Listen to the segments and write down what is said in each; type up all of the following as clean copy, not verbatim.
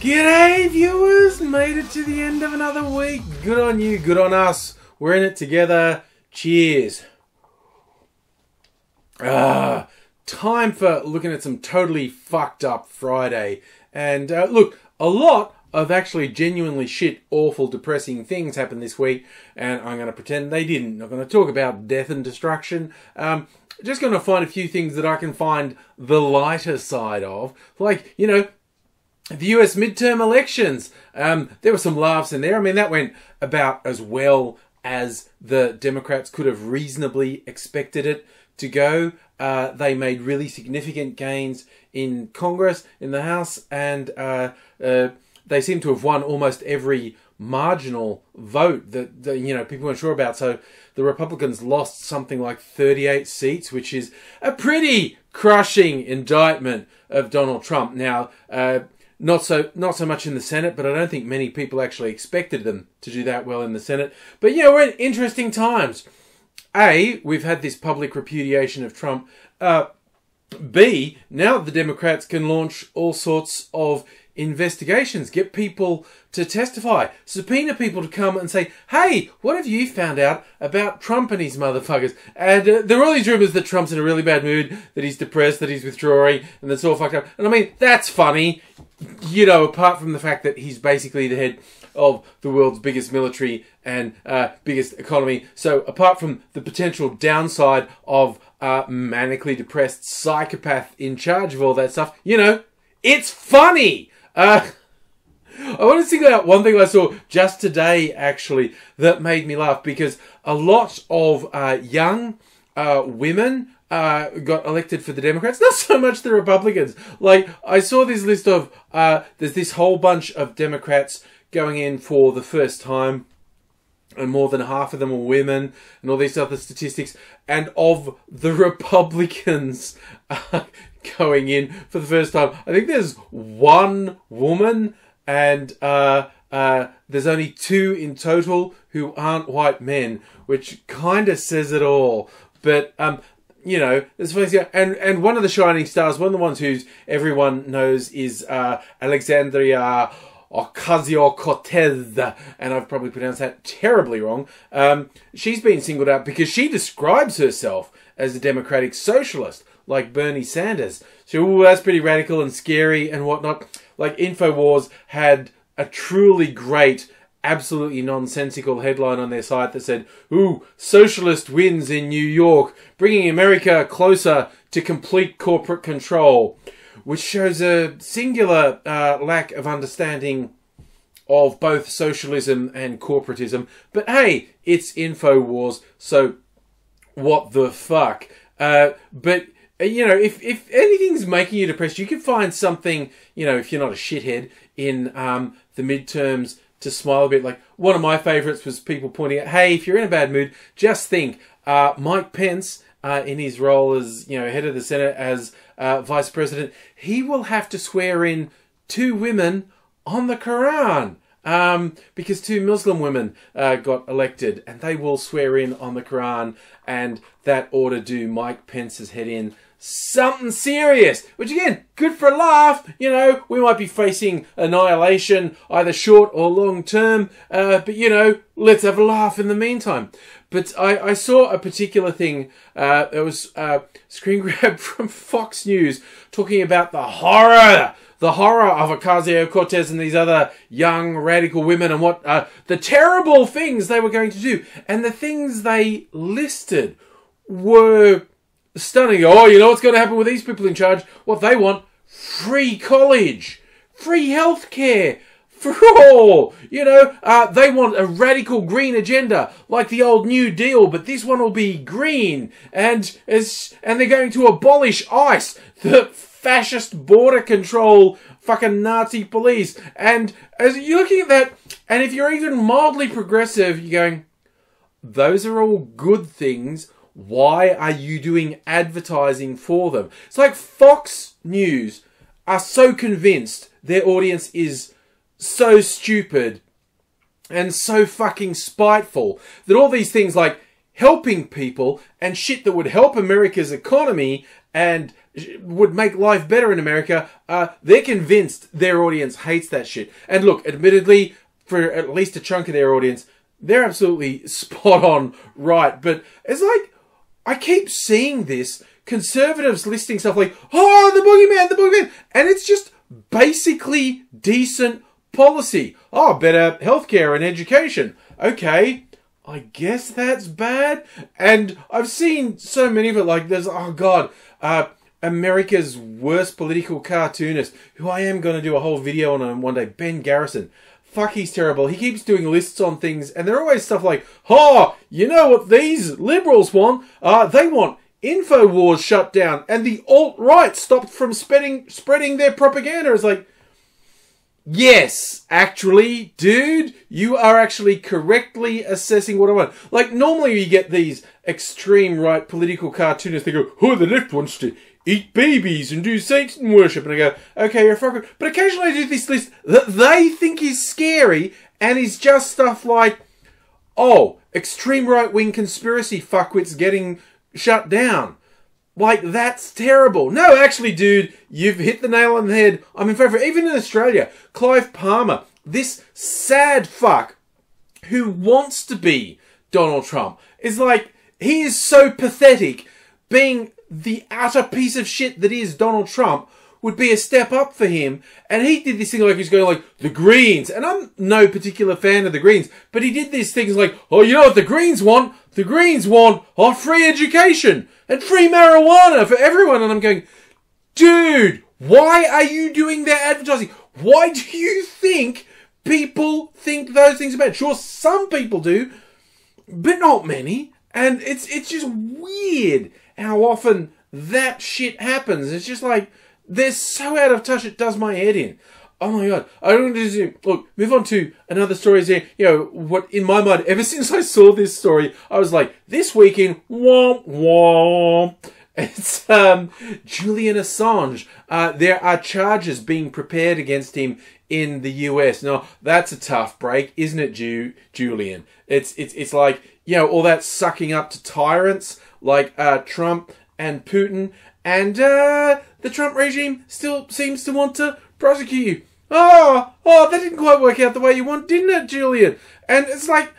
G'day viewers, made it to the end of another week. Good on you, good on us. We're in it together. Cheers. Time for looking at some totally fucked up Friday. And look, a lot of actually genuinely shit, awful, depressing things happened this week. And I'm going to pretend they didn't. I'm going to talk about death and destruction. Just going to find a few things that I can find the lighter side of. Like, you know, the US midterm elections. There were some laughs in there. I mean, that went about as well as the Democrats could have reasonably expected it to go. They made really significant gains in Congress, in the House, and they seem to have won almost every marginal vote that you know, people weren't sure about. So the Republicans lost something like 38 seats, which is a pretty crushing indictment of Donald Trump. Now, not so much in the Senate, but I don't think many people actually expected them to do that well in the Senate. But yeah, we're in interesting times. A, we've had this public repudiation of Trump. B, now the Democrats can launch all sorts of investigations, get people to testify, subpoena people to come and say, hey, what have you found out about Trump and his motherfuckers? And there are all these rumours that Trump's in a really bad mood, that he's depressed, that he's withdrawing, and that's all fucked up. And I mean, that's funny, you know, apart from the fact that he's basically the head of the world's biggest military and biggest economy. So apart from the potential downside of manically depressed psychopath in charge of all that stuff, you know, it's funny. I want to single out one thing I saw just today, actually, that made me laugh, because a lot of young women got elected for the Democrats, not so much the Republicans. Like, I saw this list of, there's this whole bunch of Democrats going in for the first time, and more than half of them are women, and all these other statistics. And of the Republicans going in for the first time, I think there's one woman, and there's only two in total who aren't white men, which kind of says it all. But you know, there's funny, and one of the shining stars, one of the ones who's everyone knows, is Alexandria Ocasio-Cortez, and I've probably pronounced that terribly wrong. She's been singled out because she describes herself as a democratic socialist, like Bernie Sanders. So, that's pretty radical and scary and whatnot. Like, Infowars had a truly great, absolutely nonsensical headline on their site that said, "Ooh, socialist wins in New York, bringing America closer to complete corporate control," which shows a singular lack of understanding of both socialism and corporatism. But hey, it's Infowars, so what the fuck? But, you know, if anything's making you depressed, you can find something, you know, if you're not a shithead, in the midterms to smile a bit. Like, one of my favourites was people pointing out, hey, if you're in a bad mood, just think, Mike Pence, in his role as, you know, head of the Senate, as vice president, he will have to swear in 2 women on the Quran, because 2 Muslim women got elected, and they will swear in on the Quran, and that ought to do Mike Pence's head in something serious. Which, again, good for a laugh. You know, we might be facing annihilation, either short or long term, but, you know, let's have a laugh in the meantime. But I saw a particular thing, it was screen grab from Fox News, talking about the horror of Ocasio-Cortez and these other young radical women, and what the terrible things they were going to do. And the things they listed were stunning. Oh, you know what's going to happen with these people in charge? What they want: free college, free healthcare for all. You know, they want a radical green agenda, like the old New Deal, but this one will be green. And they're going to abolish ICE, the fascist border control fucking Nazi police. And as you're looking at that, and if you're even mildly progressive, you're going, those are all good things. Why are you doing advertising for them? It's like Fox News are so convinced their audience is so stupid and so fucking spiteful that all these things like helping people and shit that would help America's economy and would make life better in America, they're convinced their audience hates that shit. And look, admittedly, for at least a chunk of their audience, they're absolutely spot on right. But it's like, I keep seeing this, conservatives listing stuff like, oh, the boogeyman, and it's just basically decent policy. Oh, better healthcare and education. Okay, I guess that's bad. And I've seen so many of it, like there's, oh God, America's worst political cartoonist, who I am going to do a whole video on him one day, Ben Garrison. Fuck, he's terrible. He keeps doing lists on things, and they're always stuff like, oh, you know what these liberals want? They want Infowars shut down, and the alt-right stopped from spreading their propaganda. It's like, yes, actually, dude, you are actually correctly assessing what I want. Like, normally you get these extreme right political cartoonists, they go, oh, the left wants to eat babies and do Satan worship. And I go, okay, you're a fucker. But occasionally I do this list that they think is scary and is just stuff like, oh, extreme right-wing conspiracy fuckwits getting shut down. Like, that's terrible. No, actually, dude, you've hit the nail on the head. I'm in favour. Even in Australia, Clive Palmer, this sad fuck who wants to be Donald Trump, is like, he is so pathetic. Being the utter piece of shit that is Donald Trump would be a step up for him. And he did this thing like he's going like, the Greens. And I'm no particular fan of the Greens. But he did these things like, oh, you know what the Greens want? The Greens want free education and free marijuana for everyone. And I'm going, dude, why are you doing that advertising? Why do you think people think those things are bad? Sure, some people do, but not many. And it's just weird how often that shit happens. It's just like, they're so out of touch, it does my head in. Oh my God. I don't want to look, move on to another story here. You know, what in my mind, ever since I saw this story, I was like, this weekend, womp womp. It's Julian Assange. There are charges being prepared against him in the US. Now, that's a tough break, isn't it, Julian? It's like, you know, all that sucking up to tyrants like Trump and Putin, and the Trump regime still seems to want to prosecute you. Oh, that didn't quite work out the way you want, didn't it, Julian? And it's like,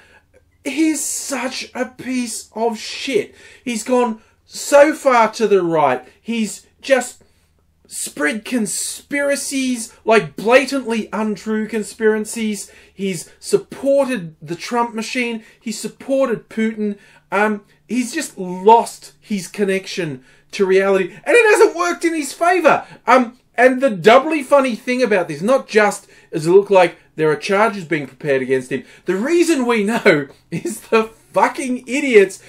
he's such a piece of shit. He's gone so far to the right. He's just spread conspiracies, like blatantly untrue conspiracies. He's supported the Trump machine. He's supported Putin. He's just lost his connection to reality. And it hasn't worked in his favour. And the doubly funny thing about this, not just does it look like there are charges being prepared against him, the reason we know is the fucking idiots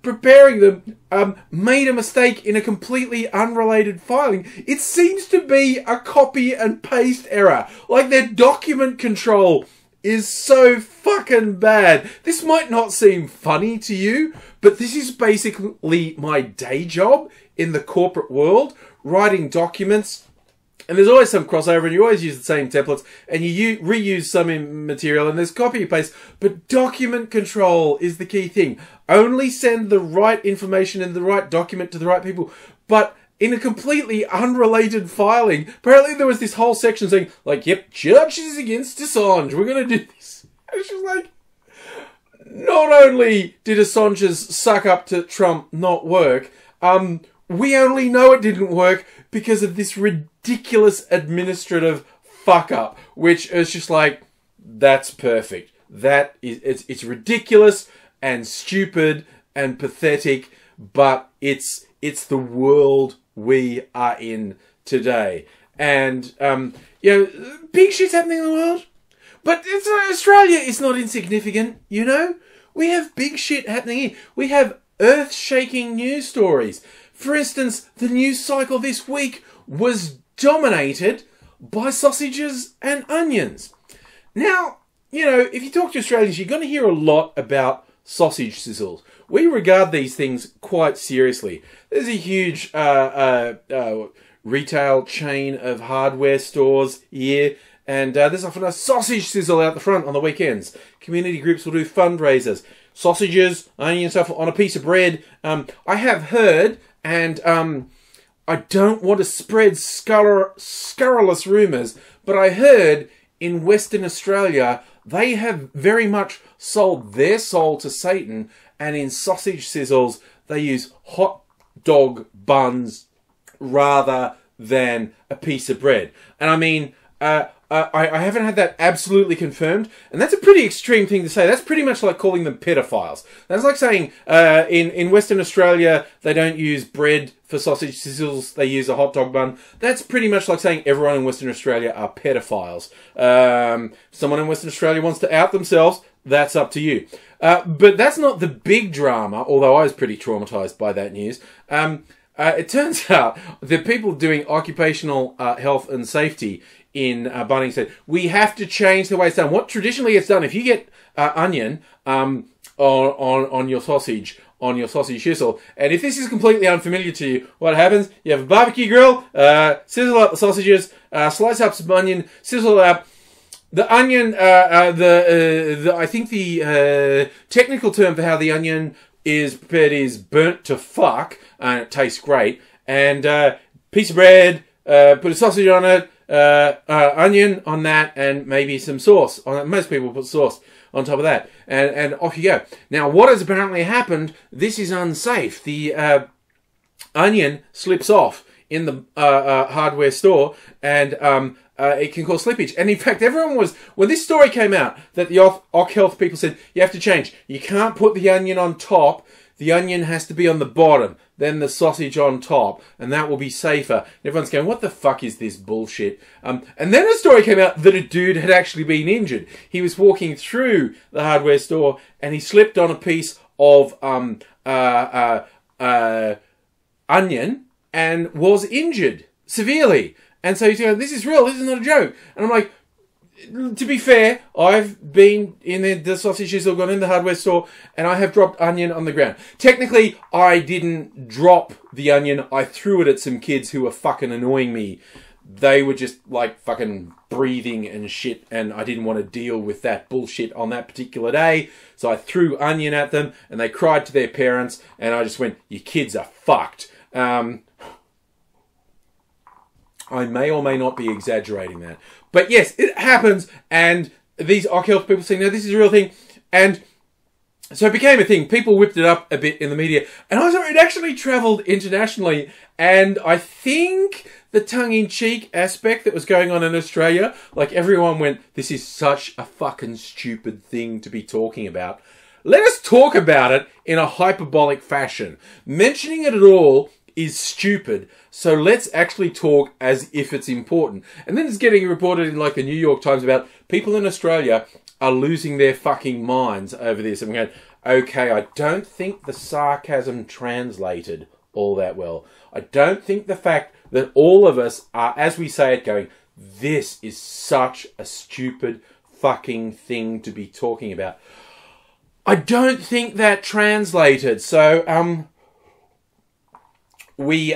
preparing them made a mistake in a completely unrelated filing. It seems to be a copy and paste error. Like, their document control is so fucking bad. This might not seem funny to you, but this is basically my day job in the corporate world, writing documents. And there's always some crossover, and you always use the same templates, and you reuse some material, and there's copy and paste. But document control is the key thing. Only send the right information in the right document to the right people. But in a completely unrelated filing, apparently there was this whole section saying, like, yep, charges against Assange, we're going to do this. And it's just like, not only did Assange's suck up to Trump not work, we only know it didn't work because of this ridiculous administrative fuck up, which is just like, that's perfect. That is, it's ridiculous and stupid and pathetic, but it's the world we are in today. And, you know, big shit's happening in the world, but Australia is not insignificant, you know? We have big shit happening here. We have earth-shaking news stories. For instance, the news cycle this week was dominated by sausages and onions. Now, you know, if you talk to Australians, you're going to hear a lot about sausage sizzles. We regard these things quite seriously. There's a huge retail chain of hardware stores here, and there's often a sausage sizzle out the front on the weekends. Community groups will do fundraisers. sausages, onion stuff on a piece of bread. I have heard, and I don't want to spread scurrilous rumours, but I heard in Western Australia they have very much sold their soul to Satan, and in sausage sizzles they use hot dog buns rather than a piece of bread. And I mean, I haven't had that absolutely confirmed, and that's a pretty extreme thing to say. That's pretty much like calling them pedophiles. That's like saying in Western Australia they don't use bread for sausage sizzles, they use a hot dog bun. That's pretty much like saying everyone in Western Australia are pedophiles. Someone in Western Australia wants to out themselves, that's up to you. But that's not the big drama, although I was pretty traumatised by that news. It turns out that people doing occupational health and safety in Bunnings said, we have to change the way it's done. What traditionally it's done, if you get onion on your sausage, on your sausage sizzle, and if this is completely unfamiliar to you, what happens? You have a barbecue grill, sizzle up the sausages, slice up some onion, sizzle it up. The onion, I think the technical term for how the onion is prepared is burnt to fuck, and it tastes great. And piece of bread, put a sausage on it, onion on that, and maybe some sauce on it. Most people put sauce on top of that, and off you go. Now, what has apparently happened? This is unsafe. The onion slips off in the hardware store, and it can cause slippage. And in fact, everyone was, when this story came out, that the Oc Health people said, you have to change. You can't put the onion on top. The onion has to be on the bottom, then the sausage on top, and that will be safer. And everyone's going, what the fuck is this bullshit? And then a story came out that a dude had actually been injured. He was walking through the hardware store, and he slipped on a piece of onion and was injured severely. And so he's going, this is real, this is not a joke. And I'm like, to be fair, I've been in the sausage sizzle, gone in the hardware store, and I have dropped onion on the ground. Technically, I didn't drop the onion. I threw it at some kids who were fucking annoying me. They were just like fucking breathing and shit, and I didn't want to deal with that bullshit on that particular day. So I threw onion at them, and they cried to their parents, and I just went, you kids are fucked. I may or may not be exaggerating that. But yes, it happens, and these Oc Health people say, no, this is a real thing. And so it became a thing. People whipped it up a bit in the media. And also, it actually travelled internationally. And I think the tongue-in-cheek aspect that was going on in Australia, like everyone went, this is such a fucking stupid thing to be talking about. Let us talk about it in a hyperbolic fashion. Mentioning it at all is stupid, so let's actually talk as if it's important. And then it's getting reported in like the New York Times about people in Australia are losing their fucking minds over this. And we're going, okay, I don't think the sarcasm translated all that well. I don't think the fact that all of us are, as we say it, going, this is such a stupid fucking thing to be talking about. I don't think that translated. So, we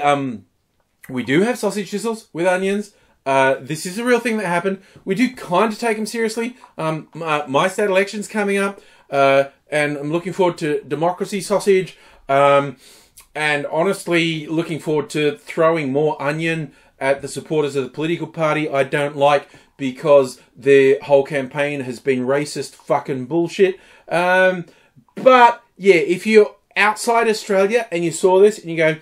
do have sausage sizzles with onions. This is a real thing that happened. We do kind of take them seriously. My state election's coming up, and I'm looking forward to democracy sausage. And honestly, looking forward to throwing more onion at the supporters of the political party I don't like, because their whole campaign has been racist fucking bullshit. But yeah, if you're outside Australia and you saw this and you go,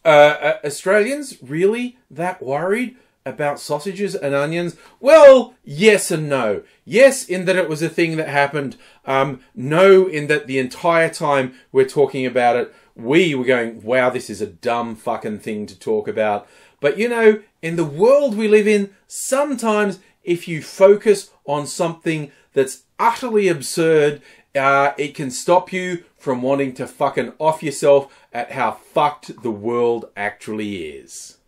Australians really that worried about sausages and onions? Well, yes and no. Yes, in that it was a thing that happened. No, in that the entire time we're talking about it, we were going, wow, this is a dumb fucking thing to talk about. But you know, in the world we live in, sometimes if you focus on something that's utterly absurd, it can stop you from wanting to fucking off yourself at how fucked the world actually is.